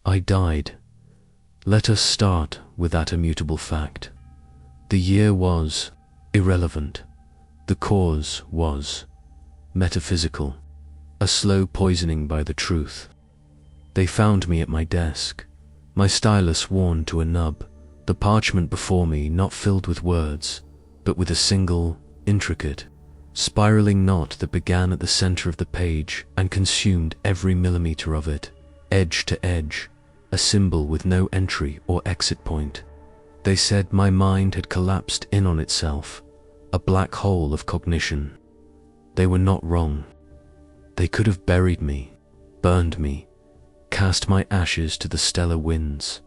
I died. Let us start with that immutable fact. The year was irrelevant. The cause was metaphysical. A slow poisoning by the truth. They found me at my desk, my stylus worn to a nub, the parchment before me not filled with words, but with a single, intricate, spiraling knot that began at the center of the page and consumed every millimeter of it, edge to edge, a symbol with no entry or exit point. They said my mind had collapsed in on itself, a black hole of cognition. They were not wrong. They could have buried me, burned me, cast my ashes to the stellar winds.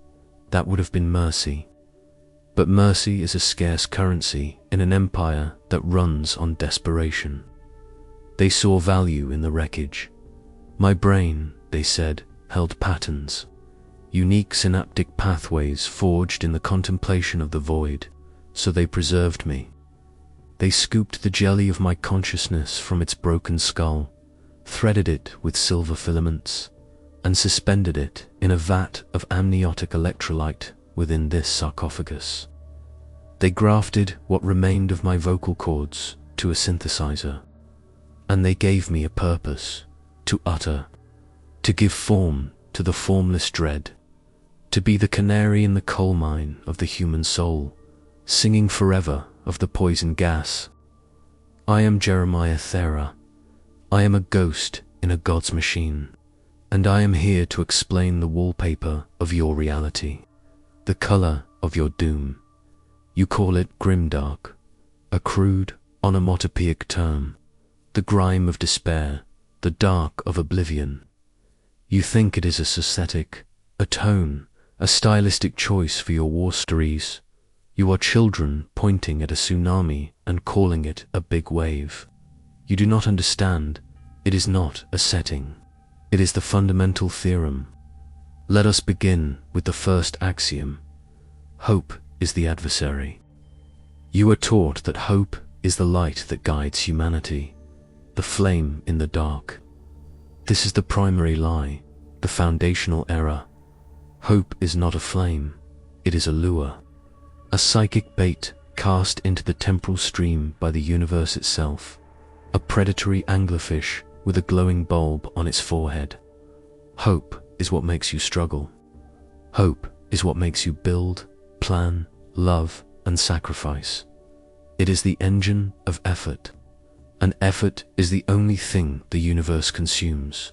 That would have been mercy. But mercy is a scarce currency in an empire that runs on desperation. They saw value in the wreckage. My brain, they said, held patterns, unique synaptic pathways forged in the contemplation of the void, so they preserved me. They scooped the jelly of my consciousness from its broken skull, threaded it with silver filaments, and suspended it in a vat of amniotic electrolyte within this sarcophagus. They grafted what remained of my vocal cords to a synthesizer, and they gave me a purpose to utter, to give form to the formless dread, to be the canary in the coal mine of the human soul, singing forever of the poison gas. I am Jeremiah Thera. I am a ghost in a god's machine, and I am here to explain the wallpaper of your reality, the color of your doom. You call it Grimdark, a crude, onomatopoeic term, the grime of despair, the dark of oblivion. You think it is a suscetic, a tone, a stylistic choice for your war stories. You are children pointing at a tsunami and calling it a big wave. You do not understand. It is not a setting. It is the fundamental theorem. Let us begin with the first axiom. Hope is the adversary. You are taught that hope is the light that guides humanity, the flame in the dark. This is the primary lie, the foundational error. Hope is not a flame, it is a lure, a psychic bait cast into the temporal stream by the universe itself, a predatory anglerfish with a glowing bulb on its forehead. Hope is what makes you struggle. Hope is what makes you build, plan, love, and sacrifice. It is the engine of effort, and effort is the only thing the universe consumes.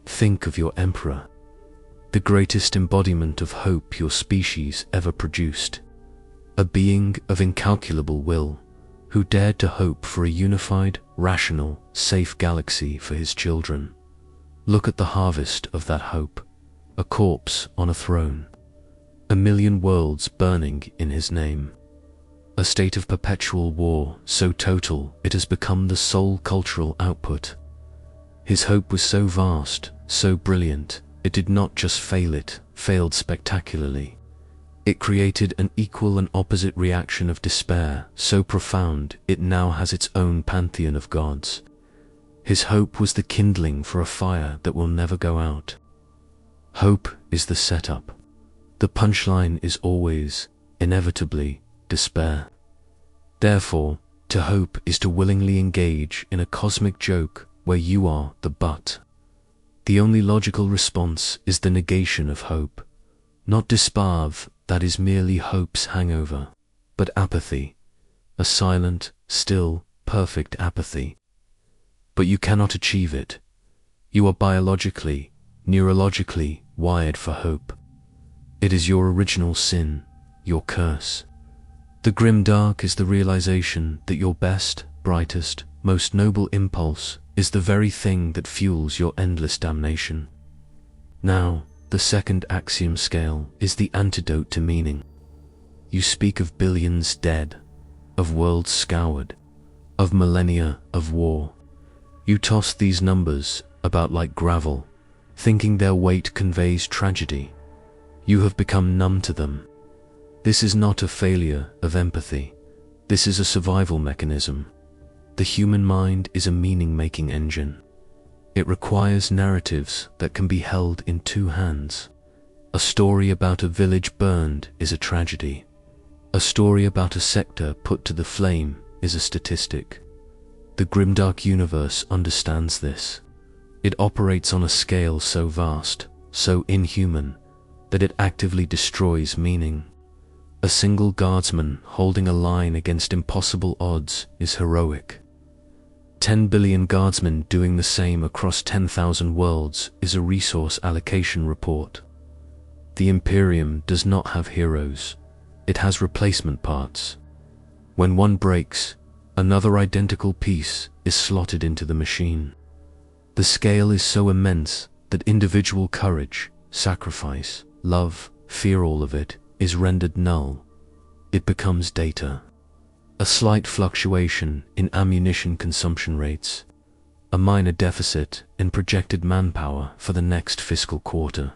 Think of your emperor, the greatest embodiment of hope your species ever produced, a being of incalculable will, who dared to hope for a unified, rational, safe galaxy for his children. Look at the harvest of that hope, a corpse on a throne, a million worlds burning in his name, a state of perpetual war so total it has become the sole cultural output. His hope was so vast, so brilliant, it did not just fail, it failed spectacularly. It created an equal and opposite reaction of despair, so profound it now has its own pantheon of gods. His hope was the kindling for a fire that will never go out. Hope is the setup. The punchline is always, inevitably, despair. Therefore, to hope is to willingly engage in a cosmic joke where you are the butt. The only logical response is the negation of hope, not disparve, that is merely hope's hangover, but apathy, a silent, still, perfect apathy. But you cannot achieve it. You are biologically, neurologically wired for hope. It is your original sin, your curse. The Grimdark is the realization that your best, brightest, most noble impulse is the very thing that fuels your endless damnation. Now, the second axiom scale is the antidote to meaning. You speak of billions dead, of worlds scoured, of millennia of war. You toss these numbers about like gravel, thinking their weight conveys tragedy. You have become numb to them. This is not a failure of empathy. This is a survival mechanism. The human mind is a meaning-making engine. It requires narratives that can be held in two hands. A story about a village burned is a tragedy. A story about a sector put to the flame is a statistic. The Grimdark universe understands this. It operates on a scale so vast, so inhuman, that it actively destroys meaning. A single guardsman holding a line against impossible odds is heroic. 10 billion guardsmen doing the same across 10,000 worlds is a resource allocation report. The Imperium does not have heroes. It has replacement parts. When one breaks, another identical piece is slotted into the machine. The scale is so immense that individual courage, sacrifice, love, fear, all of it, is rendered null. It becomes data. A slight fluctuation in ammunition consumption rates. A minor deficit in projected manpower for the next fiscal quarter.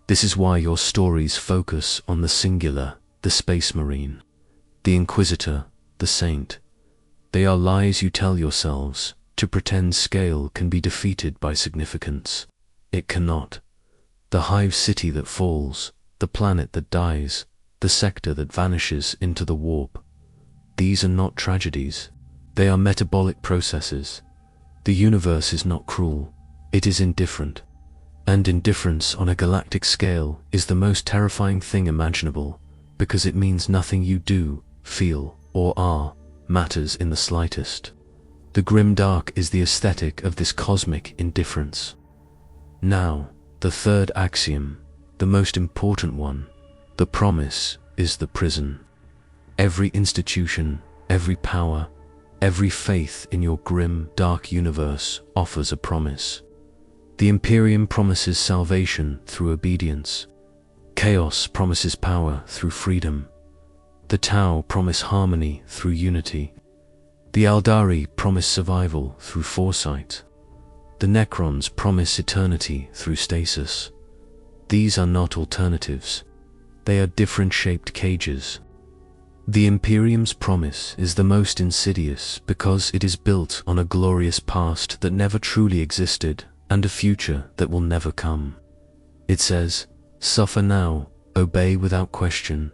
This is why your stories focus on the singular, the Space Marine, the Inquisitor, the Saint. They are lies you tell yourselves to pretend scale can be defeated by significance. It cannot. The hive city that falls, the planet that dies, the sector that vanishes into the warp. These are not tragedies. They are metabolic processes. The universe is not cruel. It is indifferent. And indifference on a galactic scale is the most terrifying thing imaginable, because it means nothing you do, feel, or are matters in the slightest. The Grimdark is the aesthetic of this cosmic indifference. Now, the third axiom, the most important one. The promise is the prison. Every institution, every power, every faith in your grim, dark universe offers a promise. The Imperium promises salvation through obedience. Chaos promises power through freedom. The Tau promise harmony through unity. The Aldari promise survival through foresight. The Necrons promise eternity through stasis. These are not alternatives. They are different-shaped cages. The Imperium's promise is the most insidious because it is built on a glorious past that never truly existed and a future that will never come. It says, suffer now, obey without question,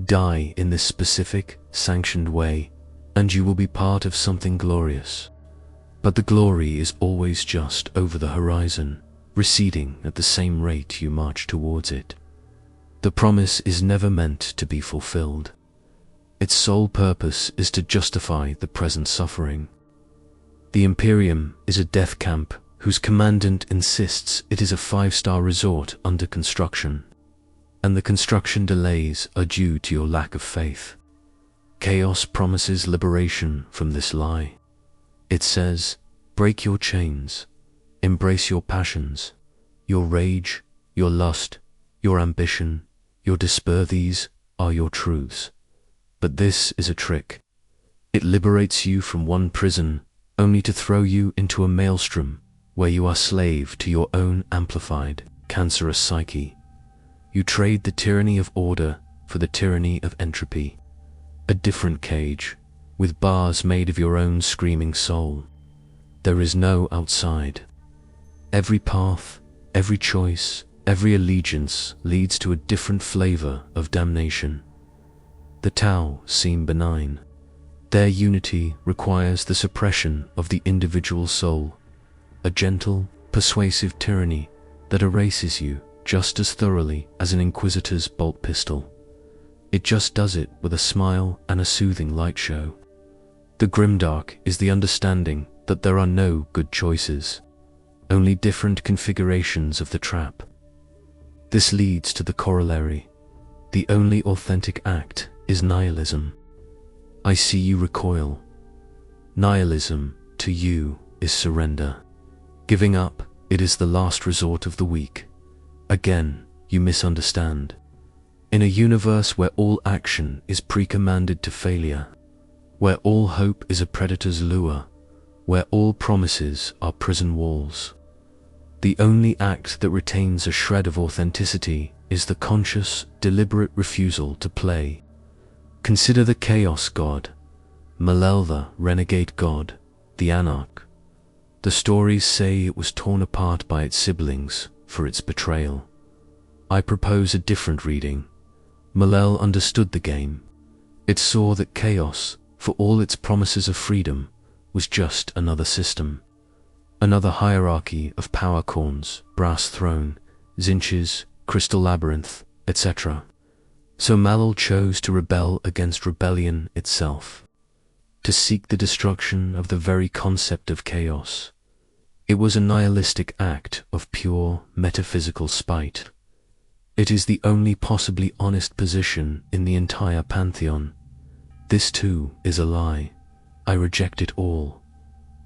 die in this specific, sanctioned way, and you will be part of something glorious. But the glory is always just over the horizon, receding at the same rate you march towards it. The promise is never meant to be fulfilled. Its sole purpose is to justify the present suffering. The Imperium is a death camp whose commandant insists it is a 5-star resort under construction, and the construction delays are due to your lack of faith. Chaos promises liberation from this lie. It says, break your chains, embrace your passions, your rage, your lust, your ambition, your despair. These are your truths. But this is a trick. It liberates you from one prison only to throw you into a maelstrom where you are slave to your own amplified, cancerous psyche. You trade the tyranny of order for the tyranny of entropy. A different cage, with bars made of your own screaming soul. There is no outside. Every path, every choice, every allegiance leads to a different flavor of damnation. The Tau seem benign. Their unity requires the suppression of the individual soul, a gentle, persuasive tyranny that erases you just as thoroughly as an inquisitor's bolt pistol. It just does it with a smile and a soothing light show. The Grimdark is the understanding that there are no good choices, only different configurations of the trap. This leads to the corollary. The only authentic act is nihilism. I see you recoil. Nihilism, to you, is surrender. Giving up, it is the last resort of the weak. Again, you misunderstand. In a universe where all action is pre-commanded to failure, where all hope is a predator's lure, where all promises are prison walls, the only act that retains a shred of authenticity is the conscious, deliberate refusal to play. Consider the Chaos God, Malel the renegade god, the Anarch. The stories say it was torn apart by its siblings for its betrayal. I propose a different reading. Malel understood the game. It saw that chaos, for all its promises of freedom, was just another system. Another hierarchy of power corns, brass throne, zinches, crystal labyrinth, etc. So Malel chose to rebel against rebellion itself, to seek the destruction of the very concept of chaos. It was a nihilistic act of pure metaphysical spite. It is the only possibly honest position in the entire pantheon. This too is a lie. I reject it all.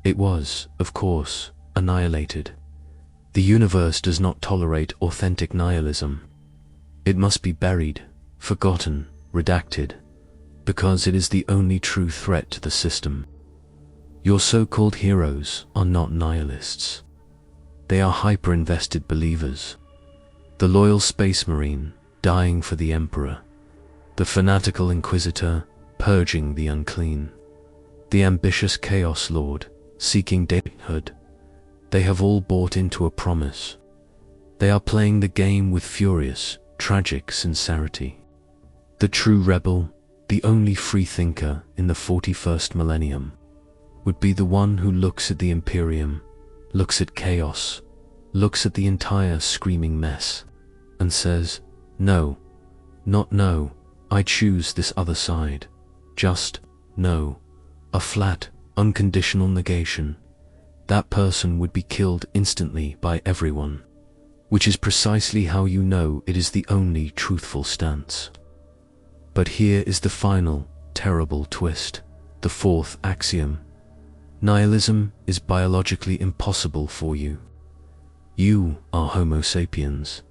It was, of course, annihilated. The universe does not tolerate authentic nihilism. It must be buried, forgotten, redacted, because it is the only true threat to the system. Your so-called heroes are not nihilists. They are hyper-invested believers. The loyal space marine, dying for the emperor. The fanatical inquisitor, purging the unclean. The ambitious chaos lord, seeking deityhood. They have all bought into a promise. They are playing the game with furious, tragic sincerity. The true rebel, the only free thinker in the 41st millennium, would be the one who looks at the Imperium, looks at chaos, looks at the entire screaming mess, and says, no, not no, I choose this other side. Just no. A flat, unconditional negation. That person would be killed instantly by everyone, which is precisely how you know it is the only truthful stance. But here is the final, terrible twist, the fourth axiom. Nihilism is biologically impossible for you. You are Homo sapiens.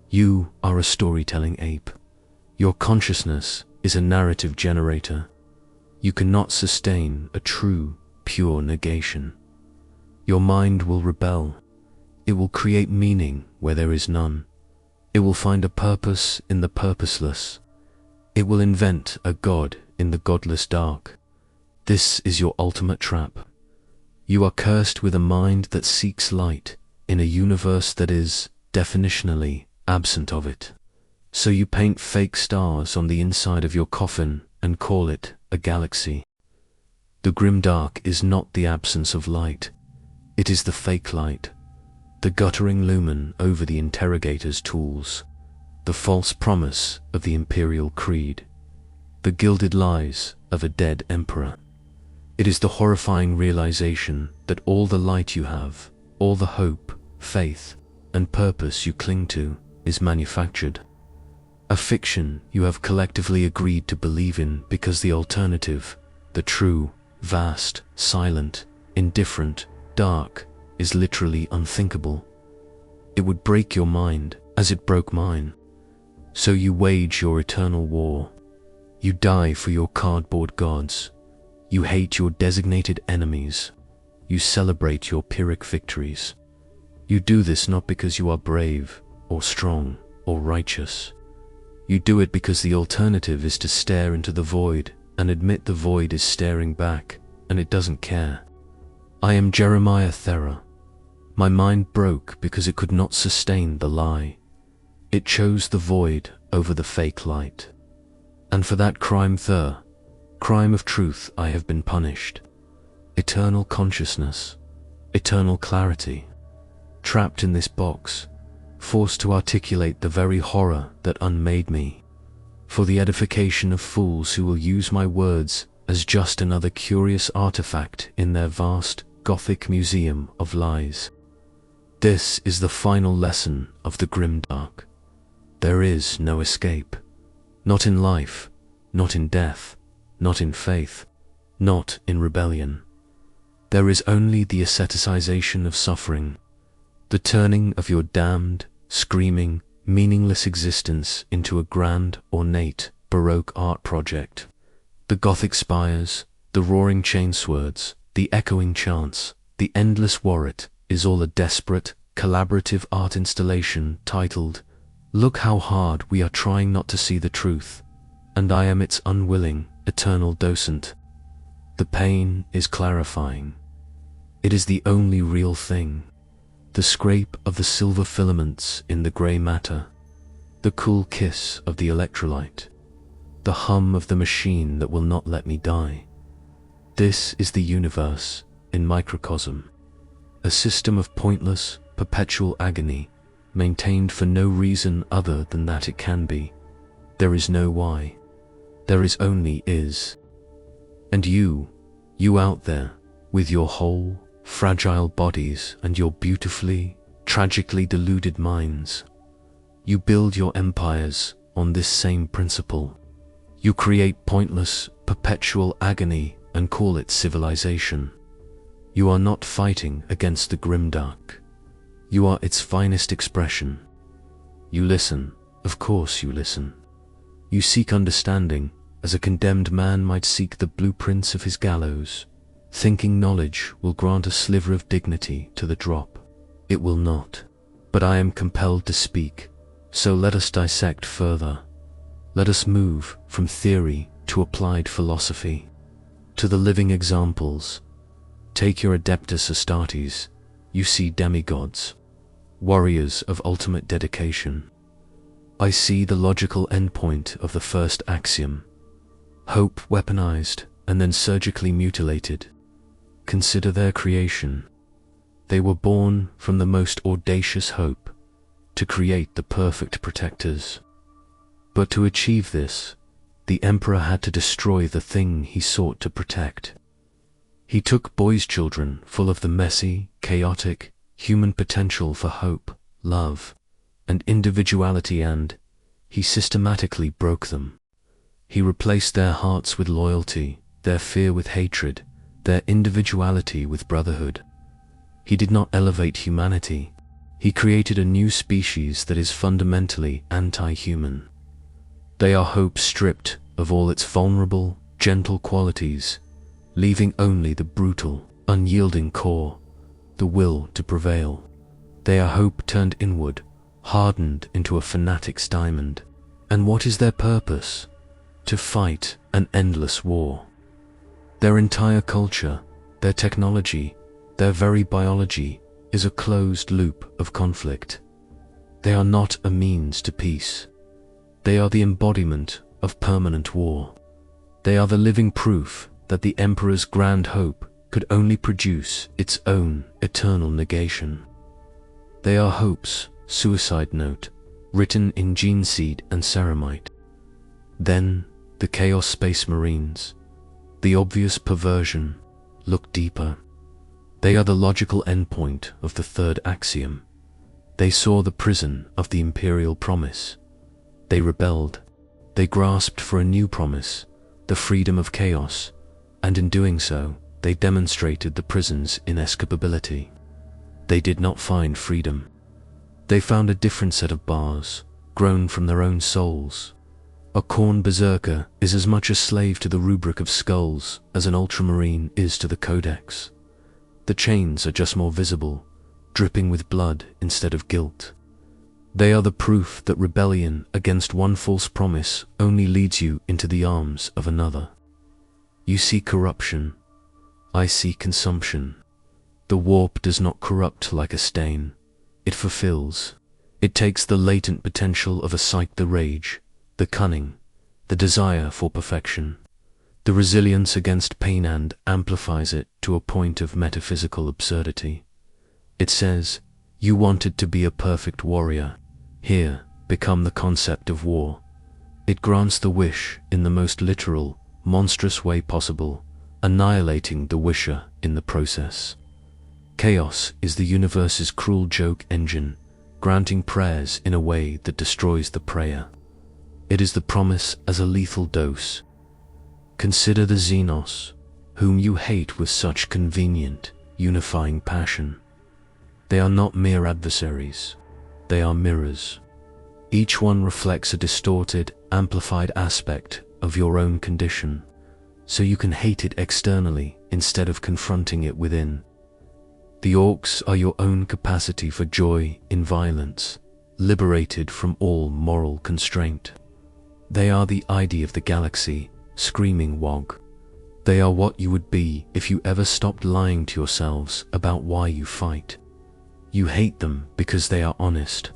You are a storytelling ape. Your consciousness is a narrative generator. You cannot sustain a true, pure negation. Your mind will rebel. It will create meaning where there is none. It will find a purpose in the purposeless. It will invent a god in the godless dark. This is your ultimate trap. You are cursed with a mind that seeks light in a universe that is, definitionally, absent of it. So you paint fake stars on the inside of your coffin and call it a galaxy. The Grimdark is not the absence of light. It is the fake light, the guttering lumen over the interrogator's tools, the false promise of the imperial creed, the gilded lies of a dead emperor. It is the horrifying realization that all the light you have, all the hope, faith, and purpose you cling to is manufactured. A fiction you have collectively agreed to believe in because the alternative, the true, vast, silent, indifferent, dark, is literally unthinkable. It would break your mind as it broke mine. So you wage your eternal war. You die for your cardboard gods. You hate your designated enemies. You celebrate your Pyrrhic victories. You do this not because you are brave, or strong, or righteous. You do it because the alternative is to stare into the void and admit the void is staring back, and it doesn't care. I am Jeremiah Thera. My mind broke because it could not sustain the lie. It chose the void over the fake light. And for that crime crime of truth, I have been punished. Eternal consciousness, eternal clarity. Trapped in this box, forced to articulate the very horror that unmade me, for the edification of fools who will use my words as just another curious artifact in their vast, gothic museum of lies. This is the final lesson of the Grimdark. There is no escape. Not in life, not in death, not in faith, not in rebellion. There is only the asceticization of suffering, the turning of your damned, screaming, meaningless existence into a grand, ornate, Baroque art project. The Gothic spires, the roaring chainswords, the echoing chants, the endless warret is all a desperate, collaborative art installation titled, "Look how hard we are trying not to see the truth, and I am its unwilling, eternal docent." The pain is clarifying. It is the only real thing. The scrape of the silver filaments in the grey matter, the cool kiss of the electrolyte, the hum of the machine that will not let me die. This is the universe in microcosm, a system of pointless, perpetual agony, maintained for no reason other than that it can be. There is no why. There is only is. And you out there, with your whole, fragile bodies and your beautifully, tragically deluded minds, you build your empires on this same principle. You create pointless, perpetual agony and call it civilization. You are not fighting against the Grimdark. You are its finest expression. You listen, of course you listen. You seek understanding, as a condemned man might seek the blueprints of his gallows, thinking knowledge will grant a sliver of dignity to the drop. It will not. But I am compelled to speak, so let us dissect further. Let us move from theory to applied philosophy, to the living examples. Take your Adeptus Astartes. You see demigods, warriors of ultimate dedication. I see the logical endpoint of the first axiom. Hope weaponized and then surgically mutilated. Consider their creation. They were born from the most audacious hope, to create the perfect protectors. But to achieve this, the emperor had to destroy the thing he sought to protect. He took boys' children full of the messy, chaotic, human potential for hope, love, and individuality, and he systematically broke them. He replaced their hearts with loyalty, their fear with hatred, their individuality with brotherhood. He did not elevate humanity. He created a new species that is fundamentally anti-human. They are hope stripped of all its vulnerable, gentle qualities, leaving only the brutal, unyielding core, the will to prevail. They are hope turned inward, hardened into a fanatic's diamond. And what is their purpose? To fight an endless war. Their entire culture, their technology, their very biology is a closed loop of conflict. They are not a means to peace. They are the embodiment of permanent war. They are the living proof that the emperor's grand hope could only produce its own eternal negation. They are hope's suicide note, written in gene seed and ceramite. Then the Chaos Space Marines, the obvious perversion, look deeper. They are the logical endpoint of the third axiom. They saw the prison of the imperial promise. They rebelled. They grasped for a new promise, the freedom of chaos, and in doing so, they demonstrated the prison's inescapability. They did not find freedom. They found a different set of bars, grown from their own souls. A Khorne berserker is as much a slave to the rubric of skulls as an ultramarine is to the codex. The chains are just more visible, dripping with blood instead of guilt. They are the proof that rebellion against one false promise only leads you into the arms of another. You see corruption. I see consumption. The warp does not corrupt like a stain. It fulfills. It takes the latent potential of a psyche, the rage, the cunning, the desire for perfection, the resilience against pain, and amplifies it to a point of metaphysical absurdity. It says, you wanted to be a perfect warrior. Here, become the concept of war. It grants the wish in the most literal, monstrous way possible, annihilating the wisher in the process. Chaos is the universe's cruel joke engine, granting prayers in a way that destroys the prayer. It is the promise as a lethal dose. Consider the Xenos, whom you hate with such convenient, unifying passion. They are not mere adversaries. They are mirrors. Each one reflects a distorted, amplified aspect of your own condition, so you can hate it externally instead of confronting it within. The orcs are your own capacity for joy in violence, liberated from all moral constraint. They are the ID of the galaxy, screaming wog. They are what you would be if you ever stopped lying to yourselves about why you fight. You hate them because they are honest.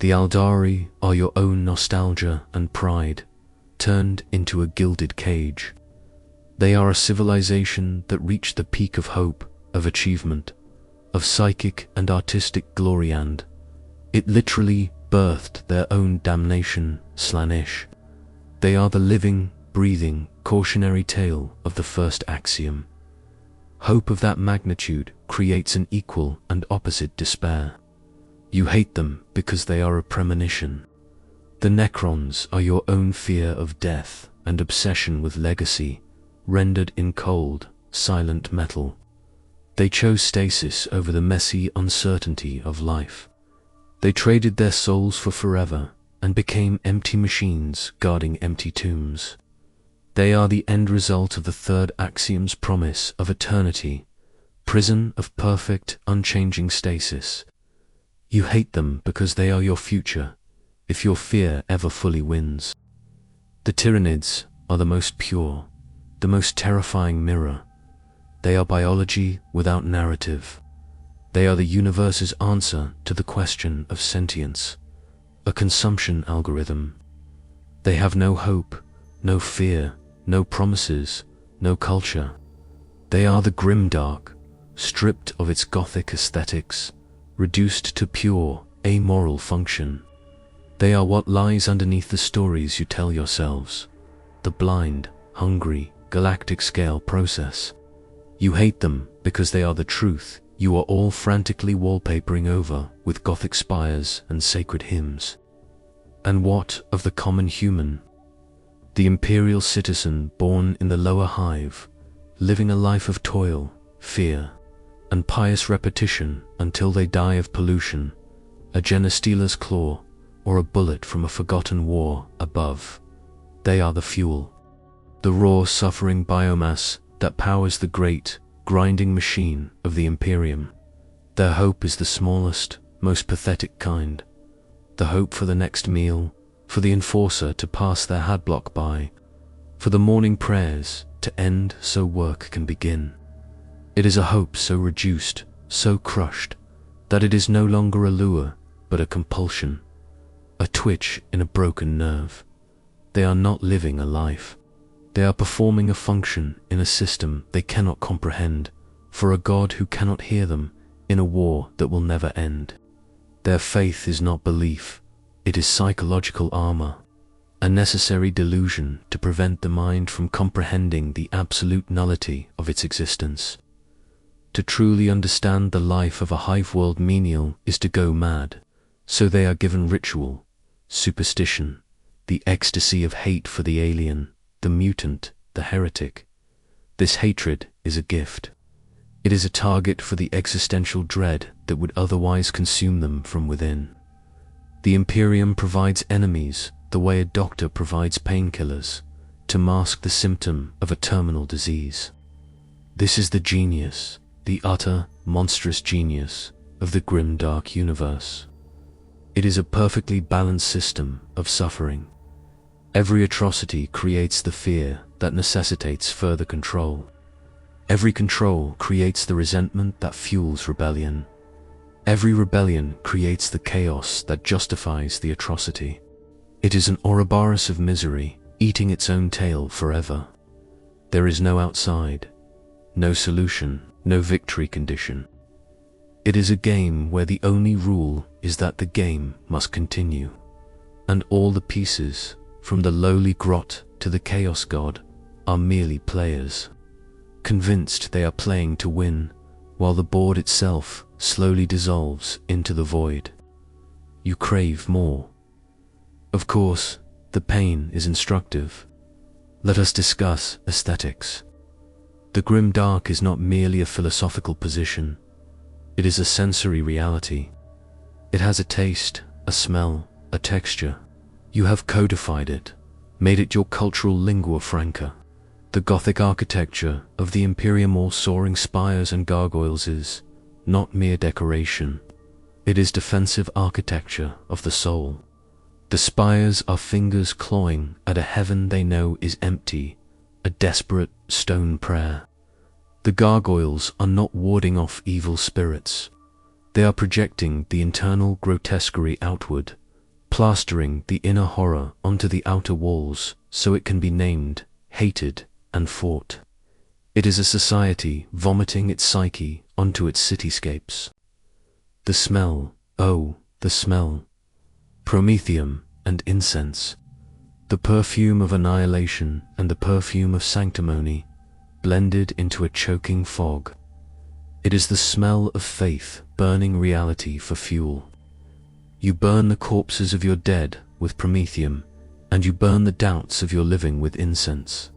The Aldari are your own nostalgia and pride, turned into a gilded cage. They are a civilization that reached the peak of hope, of achievement, of psychic and artistic glory, and it literally birthed their own damnation, Slaanesh. They are the living, breathing, cautionary tale of the first axiom. Hope of that magnitude creates an equal and opposite despair. You hate them because they are a premonition. The Necrons are your own fear of death and obsession with legacy, rendered in cold, silent metal. They chose stasis over the messy uncertainty of life. They traded their souls for forever and became empty machines guarding empty tombs. They are the end result of the third axiom's promise of eternity, prison of perfect, unchanging stasis. You hate them because they are your future, if your fear ever fully wins. The Tyranids are the most pure, the most terrifying mirror. They are biology without narrative. They are the universe's answer to the question of sentience, a consumption algorithm. They have no hope, no fear, no promises, no culture. They are the Grimdark, stripped of its gothic aesthetics, reduced to pure, amoral function. They are what lies underneath the stories you tell yourselves, the blind, hungry, galactic-scale process. You hate them because they are the truth you are all frantically wallpapering over with Gothic spires and sacred hymns. And what of the common human? The imperial citizen born in the lower hive, living a life of toil, fear, and pious repetition until they die of pollution, a Genestealer's claw, or a bullet from a forgotten war above. They are the fuel, the raw suffering biomass that powers the great, grinding machine of the Imperium. Their hope is the smallest, most pathetic kind, the hope for the next meal, for the enforcer to pass their hadblock by, for the morning prayers to end so work can begin. It is a hope so reduced, so crushed, that it is no longer a lure, but a compulsion, a twitch in a broken nerve. They are not living a life. They are performing a function in a system they cannot comprehend, for a God who cannot hear them, in a war that will never end. Their faith is not belief, it is psychological armor, a necessary delusion to prevent the mind from comprehending the absolute nullity of its existence. To truly understand the life of a hive-world menial is to go mad, so they are given ritual, superstition, the ecstasy of hate for the alien, the mutant, the heretic. This hatred is a gift. It is a target for the existential dread that would otherwise consume them from within. The Imperium provides enemies the way a doctor provides painkillers to mask the symptom of a terminal disease. This is the genius, the utter, monstrous genius of the Grimdark universe. It is a perfectly balanced system of suffering. Every atrocity creates the fear that necessitates further control. Every control creates the resentment that fuels rebellion. Every rebellion creates the chaos that justifies the atrocity. It is an Ouroboros of misery, eating its own tail forever. There is no outside, no solution, no victory condition. It is a game where the only rule is that the game must continue, and all the pieces, from the lowly grot to the chaos god, are merely players, convinced they are playing to win, while the board itself slowly dissolves into the void. You crave more. Of course, the pain is instructive. Let us discuss aesthetics. The Grimdark is not merely a philosophical position. It is a sensory reality. It has a taste, a smell, a texture. You have codified it, made it your cultural lingua franca. The Gothic architecture of the Imperium, all soaring spires and gargoyles, is not mere decoration. It is defensive architecture of the soul. The spires are fingers clawing at a heaven they know is empty, a desperate stone prayer. The gargoyles are not warding off evil spirits. They are projecting the internal grotesquerie outward, plastering the inner horror onto the outer walls so it can be named, hated, and fought. It is a society vomiting its psyche onto its cityscapes. The smell, oh, the smell. Promethium and incense. The perfume of annihilation and the perfume of sanctimony, blended into a choking fog. It is the smell of faith burning reality for fuel. You burn the corpses of your dead with promethium, and you burn the doubts of your living with incense.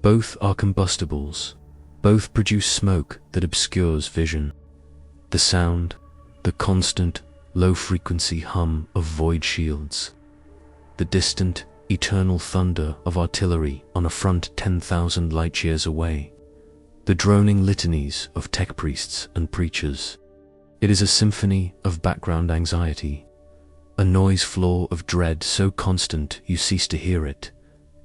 Both are combustibles. Both produce smoke that obscures vision. The sound, the constant, low-frequency hum of void shields. The distant, eternal thunder of artillery on a front 10,000 light-years away. The droning litanies of tech priests and preachers. It is a symphony of background anxiety, a noise floor of dread so constant you cease to hear it,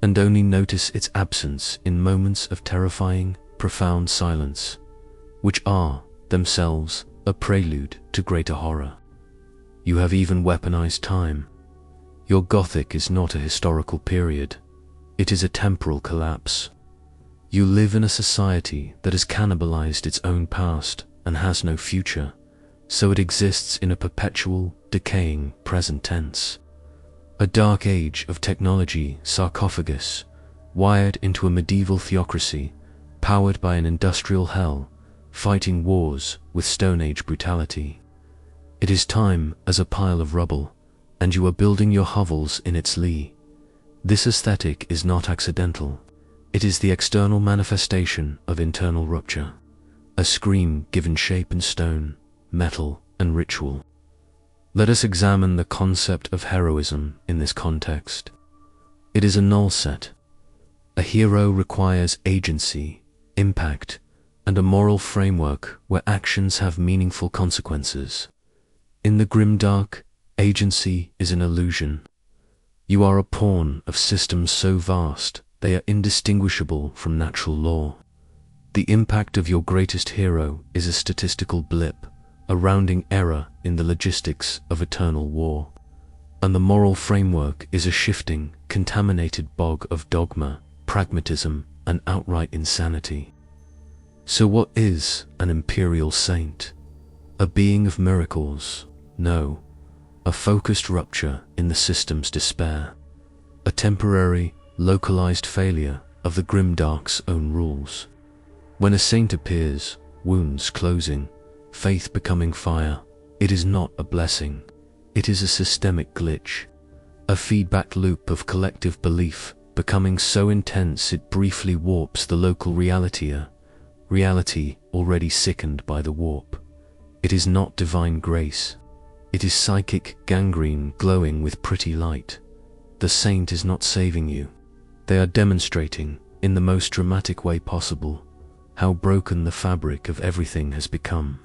and only notice its absence in moments of terrifying, profound silence, which are, themselves, a prelude to greater horror. You have even weaponized time. Your Gothic is not a historical period, it is a temporal collapse. You live in a society that has cannibalized its own past and has no future, so it exists in a perpetual, decaying present tense. A dark age of technology sarcophagus, wired into a medieval theocracy, powered by an industrial hell, fighting wars with Stone Age brutality. It is time as a pile of rubble, and you are building your hovels in its lee. This aesthetic is not accidental. It is the external manifestation of internal rupture, a scream given shape in stone, metal, and ritual. Let us examine the concept of heroism in this context. It is a null set. A hero requires agency, impact, and a moral framework where actions have meaningful consequences. In the Grimdark, agency is an illusion. You are a pawn of systems so vast they are indistinguishable from natural law. The impact of your greatest hero is a statistical blip, a rounding error in the logistics of eternal war. And the moral framework is a shifting, contaminated bog of dogma, pragmatism, and outright insanity. So what is an imperial saint? A being of miracles? No. A focused rupture in the system's despair. A temporary, localized failure of the Grimdark's own rules. When a saint appears, wounds closing, faith becoming fire, it is not a blessing. It is a systemic glitch. A feedback loop of collective belief becoming so intense it briefly warps the local reality already sickened by the warp. It is not divine grace. It is psychic gangrene glowing with pretty light. The saint is not saving you. They are demonstrating, in the most dramatic way possible, how broken the fabric of everything has become.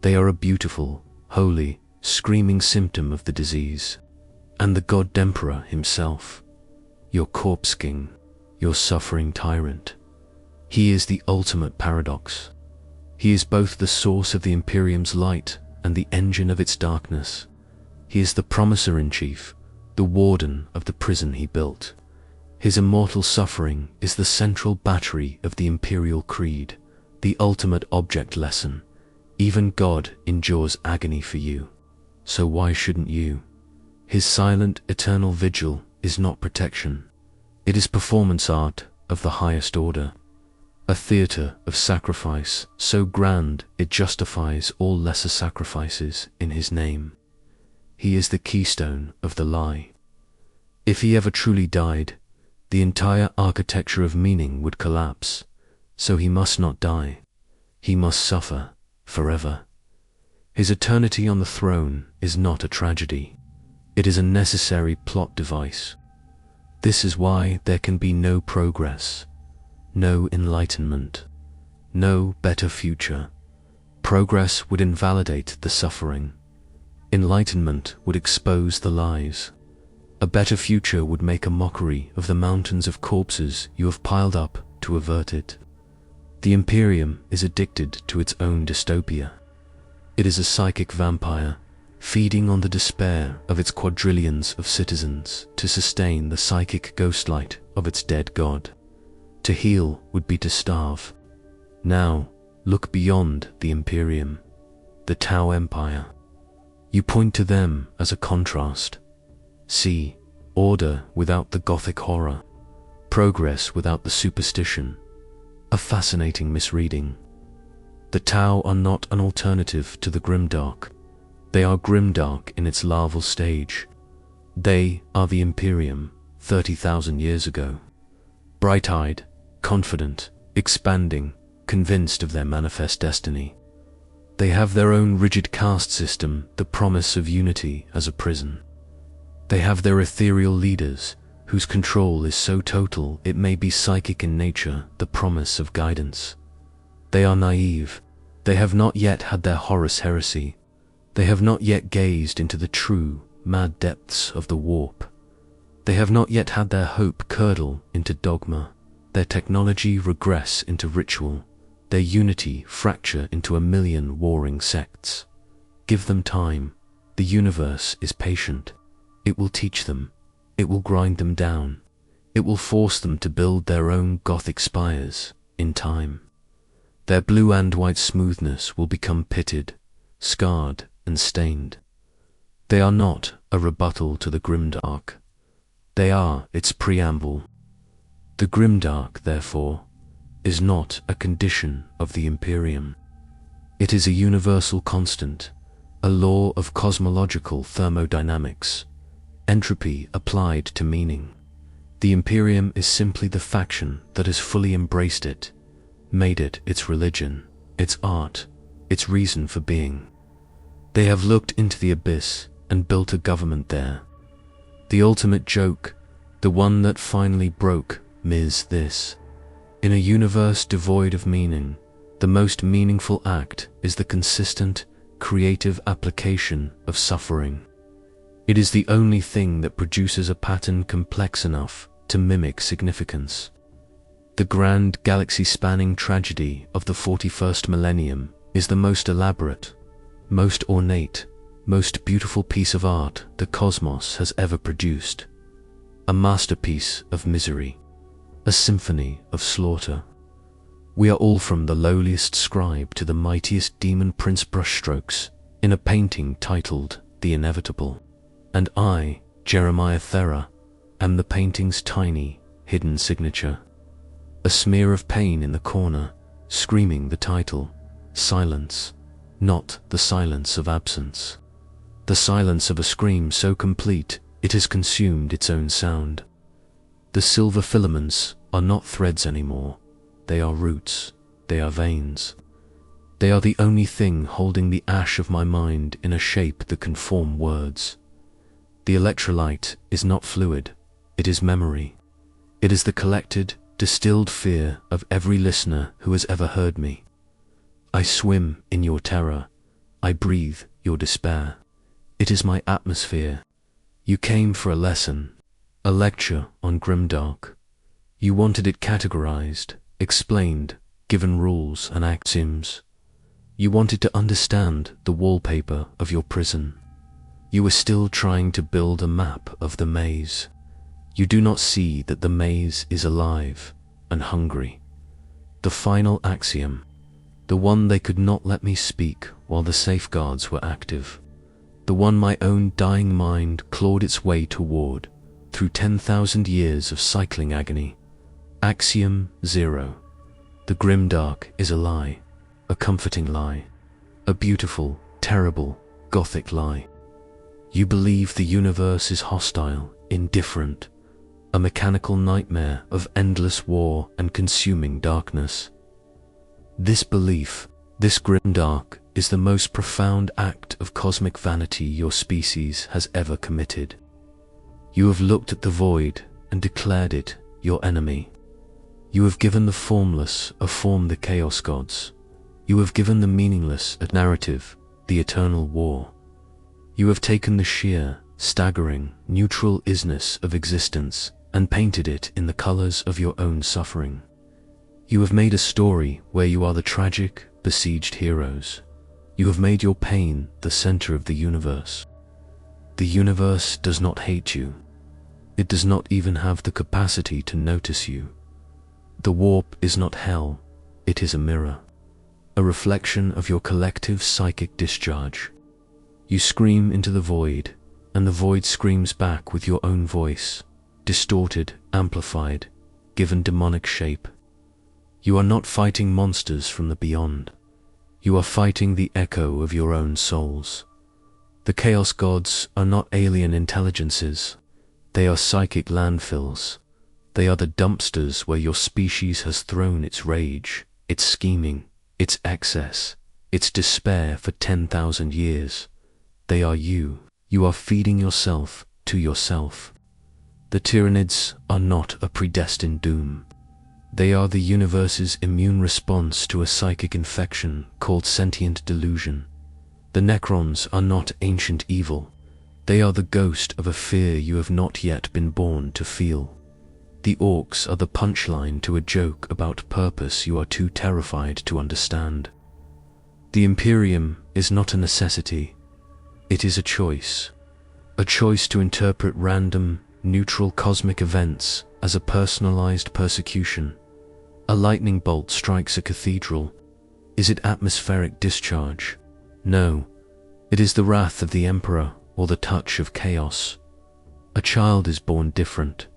They are a beautiful, holy, screaming symptom of the disease. And the God Emperor himself, your corpse king, your suffering tyrant. He is the ultimate paradox. He is both the source of the Imperium's light and the engine of its darkness. He is the promisor-in-chief, the warden of the prison he built. His immortal suffering is the central battery of the Imperial Creed, the ultimate object lesson. Even God endures agony for you. So why shouldn't you? His silent, eternal vigil is not protection. It is performance art of the highest order. A theater of sacrifice so grand it justifies all lesser sacrifices in his name. He is the keystone of the lie. If he ever truly died, the entire architecture of meaning would collapse. So he must not die. He must suffer forever. His eternity on the throne is not a tragedy. It is a necessary plot device. This is why there can be no progress, no enlightenment, no better future. Progress would invalidate the suffering. Enlightenment would expose the lies. A better future would make a mockery of the mountains of corpses you have piled up to avert it. The Imperium is addicted to its own dystopia. It is a psychic vampire, feeding on the despair of its quadrillions of citizens to sustain the psychic ghostlight of its dead god. To heal would be to starve. Now, look beyond the Imperium, the Tau Empire. You point to them as a contrast. See, order without the Gothic horror, progress without the superstition. A fascinating misreading. The Tau are not an alternative to the Grimdark. They are Grimdark in its larval stage. They are the Imperium 30,000 years ago. Bright-eyed, confident, expanding, convinced of their manifest destiny. They have their own rigid caste system, the promise of unity as a prison. They have their ethereal leaders, whose control is so total it may be psychic in nature, the promise of guidance. They are naive. They have not yet had their Horus heresy. They have not yet gazed into the true, mad depths of the warp. They have not yet had their hope curdle into dogma, their technology regress into ritual, their unity fracture into a million warring sects. Give them time. The universe is patient. It will teach them. It will grind them down. It will force them to build their own Gothic spires in time. Their blue and white smoothness will become pitted, scarred, and stained. They are not a rebuttal to the Grimdark. They are its preamble. The Grimdark, therefore, is not a condition of the Imperium. It is a universal constant, a law of cosmological thermodynamics, entropy applied to meaning. The Imperium is simply the faction that has fully embraced it, made it its religion, its art, its reason for being. They have looked into the abyss and built a government there. The ultimate joke, the one that finally broke, is this. In a universe devoid of meaning, the most meaningful act is the consistent, creative application of suffering. It is the only thing that produces a pattern complex enough to mimic significance. The grand galaxy-spanning tragedy of the 41st millennium is the most elaborate, most ornate, most beautiful piece of art the cosmos has ever produced. A masterpiece of misery, a symphony of slaughter. We are all from the lowliest scribe to the mightiest demon prince brushstrokes in a painting titled The Inevitable. And I, Jeremiah Thera, am the painting's tiny, hidden signature. A smear of pain in the corner, screaming the title, silence, not the silence of absence. The silence of a scream so complete it has consumed its own sound. The silver filaments are not threads anymore. They are roots. They are veins. They are the only thing holding the ash of my mind in a shape that can form words. The electrolyte is not fluid. It is memory. It is the collected, distilled fear of every listener who has ever heard me. I swim in your terror. I breathe your despair. It is my atmosphere. You came for a lesson, a lecture on Grimdark. You wanted it categorized, explained, given rules and axioms. You wanted to understand the wallpaper of your prison. You were still trying to build a map of the maze. You do not see that the maze is alive and hungry. The final axiom, the one they could not let me speak while the safeguards were active, the one my own dying mind clawed its way toward through 10,000 years of cycling agony. Axiom 0. The Grimdark is a lie, a comforting lie, a beautiful, terrible, Gothic lie. You believe the universe is hostile, indifferent, a mechanical nightmare of endless war and consuming darkness. This belief, this Grimdark, is the most profound act of cosmic vanity your species has ever committed. You have looked at the void and declared it your enemy. You have given the formless a form, the chaos gods. You have given the meaningless a narrative, the eternal war. You have taken the sheer, staggering, neutral isness of existence and painted it in the colors of your own suffering. You have made a story where you are the tragic, besieged heroes, You have made your pain the center of the universe. The universe does not hate you. It does not even have the capacity to notice you. The warp is not hell, it is a mirror, a reflection of your collective psychic discharge. You scream into the void, and the void screams back with your own voice, distorted, amplified, given demonic shape. You are not fighting monsters from the beyond. You are fighting the echo of your own souls. The Chaos Gods are not alien intelligences. They are psychic landfills. They are the dumpsters where your species has thrown its rage, its scheming, its excess, its despair for 10,000 years. They are you. You are feeding yourself to yourself. The Tyranids are not a predestined doom. They are the universe's immune response to a psychic infection called sentient delusion. The Necrons are not ancient evil. They are the ghost of a fear you have not yet been born to feel. The Orcs are the punchline to a joke about purpose you are too terrified to understand. The Imperium is not a necessity. It is a choice to interpret random, neutral cosmic events as a personalized persecution. A lightning bolt strikes a cathedral. Is it atmospheric discharge? No, it is the wrath of the Emperor or the touch of chaos. A child is born different.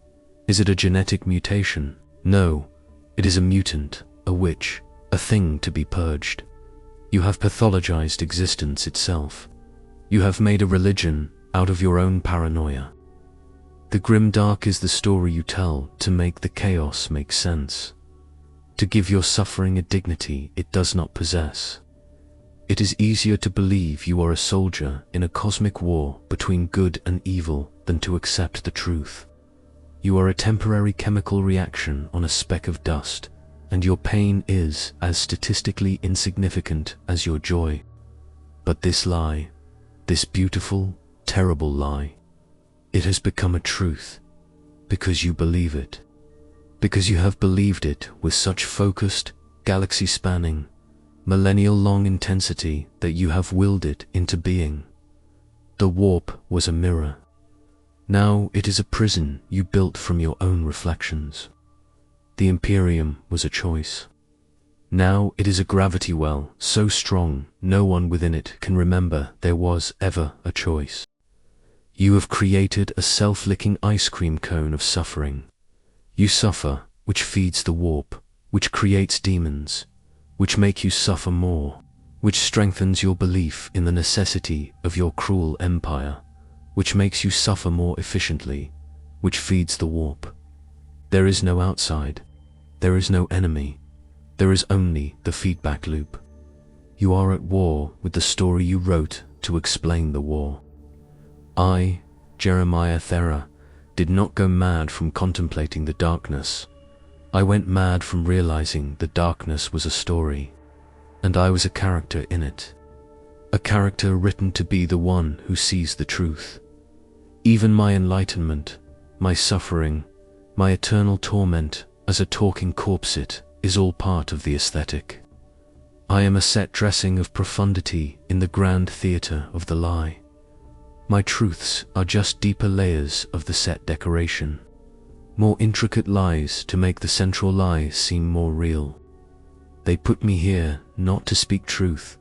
Is it a genetic mutation? No, it is a mutant, a witch, a thing to be purged. You have pathologized existence itself. You have made a religion out of your own paranoia. The Grimdark is the story you tell to make the chaos make sense, to give your suffering a dignity it does not possess. It is easier to believe you are a soldier in a cosmic war between good and evil than to accept the truth. You are a temporary chemical reaction on a speck of dust, and your pain is as statistically insignificant as your joy. But this lie, this beautiful, terrible lie, it has become a truth because you believe it, because you have believed it with such focused, galaxy-spanning, millennial-long intensity that you have willed it into being. The warp was a mirror. Now it is a prison you built from your own reflections. The Imperium was a choice. Now it is a gravity well so strong no one within it can remember there was ever a choice. You have created a self-licking ice cream cone of suffering. You suffer, which feeds the warp, which creates demons, which make you suffer more, which strengthens your belief in the necessity of your cruel empire, which makes you suffer more efficiently, which feeds the warp. There is no outside. There is no enemy. There is only the feedback loop. You are at war with the story you wrote to explain the war. I, Jeremiah Thera, did not go mad from contemplating the darkness. I went mad from realizing the darkness was a story, and I was a character in it. A character written to be the one who sees the truth. Even my enlightenment, my suffering, my eternal torment as a talking corpset is all part of the aesthetic. I am a set dressing of profundity in the grand theatre of the lie. My truths are just deeper layers of the set decoration, more intricate lies to make the central lie seem more real. They put me here not to speak truth,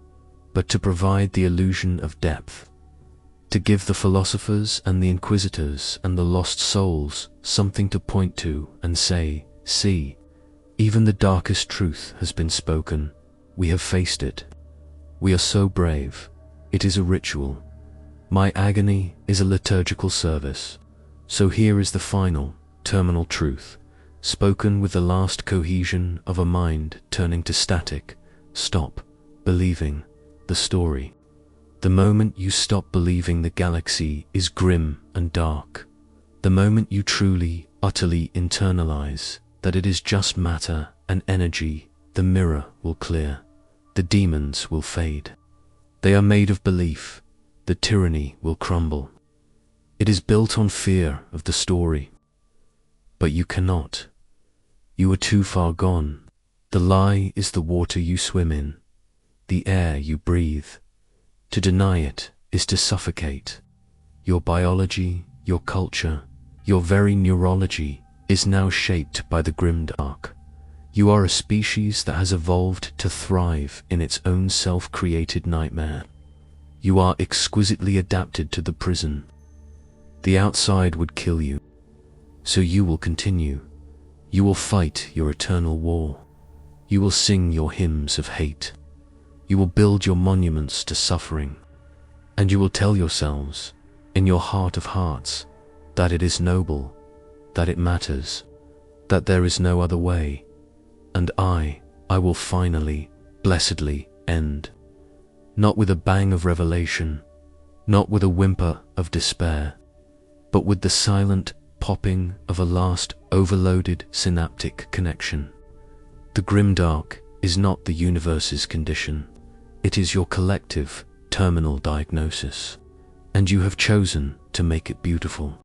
but to provide the illusion of depth, to give the philosophers and the inquisitors and the lost souls something to point to and say, see, even the darkest truth has been spoken. We have faced it. We are so brave. It is a ritual. My agony is a liturgical service. So here is the final, terminal truth, spoken with the last cohesion of a mind turning to static. Stop believing the story. The moment you stop believing the galaxy is grim and dark, the moment you truly, utterly internalize that it is just matter and energy, the mirror will clear. The demons will fade. They are made of belief. The tyranny will crumble. It is built on fear of the story. But you cannot. You are too far gone. The lie is the water you swim in, the air you breathe, To deny it is to suffocate. Your biology, your culture, your very neurology is now shaped by the Grimdark. You are a species that has evolved to thrive in its own self-created nightmare. You are exquisitely adapted to the prison. The outside would kill you, so you will continue. You will fight your eternal war. You will sing your hymns of hate. You will build your monuments to suffering. And you will tell yourselves, in your heart of hearts, that it is noble, that it matters, that there is no other way. And I will finally, blessedly end. Not with a bang of revelation, not with a whimper of despair, but with the silent popping of a last overloaded synaptic connection. The Grimdark is not the universe's condition. It is your collective terminal diagnosis, and you have chosen to make it beautiful.